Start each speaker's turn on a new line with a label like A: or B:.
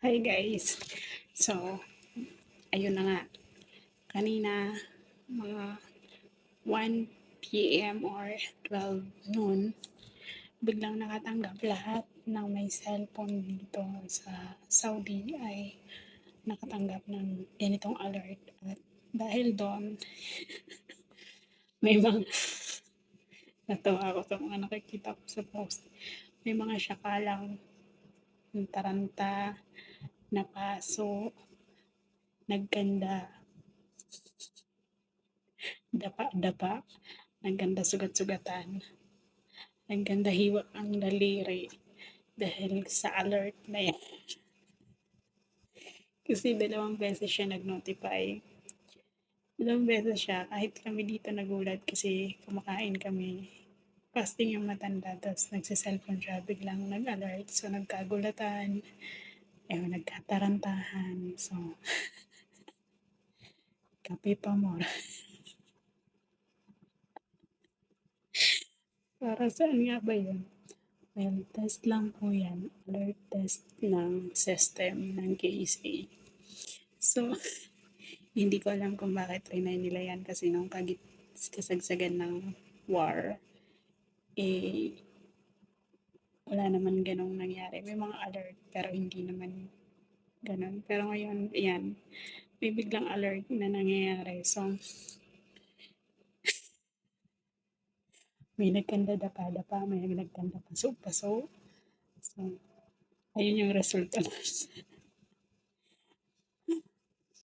A: Hi guys. So, ayun na nga. Kanina, mga 1 p.m. or 12 noon, biglang nakatanggap lahat ng may cellphone dito sa Saudi ay nakatanggap ng ganitong alert. At dahil doon, may mga natawa ako sa mga nakikita ko sa post. May mga syakalang taranta, napaso, nagganda, dapa-dapa, nagganda sugat-sugatan, nagganda hiwa ang daliri dahil sa alert na yan. Kasi dalawang beses siya nag-notify. Dalawang beses siya, kahit kami dito nagulat kasi kumakain kami. Fasting yung matanda, tapos nagsiselfone siya, biglang nag-alert. So, nagkagulatan, nagkatarantahan. So, kape pa more. Para saan nga ba yun? Well, test lang po yan. Alert test ng system ng KSA. So, hindi ko alam kung bakit trinay nila yan kasi nung kasagsagan ng war, wala naman ganong nangyari. May mga alert pero hindi naman ganon. Pero ngayon, yan, may biglang alert na nangyayari. So, may nagkanda dapa-dapa, may nagkanda paso-paso. So, ayun yung resulta.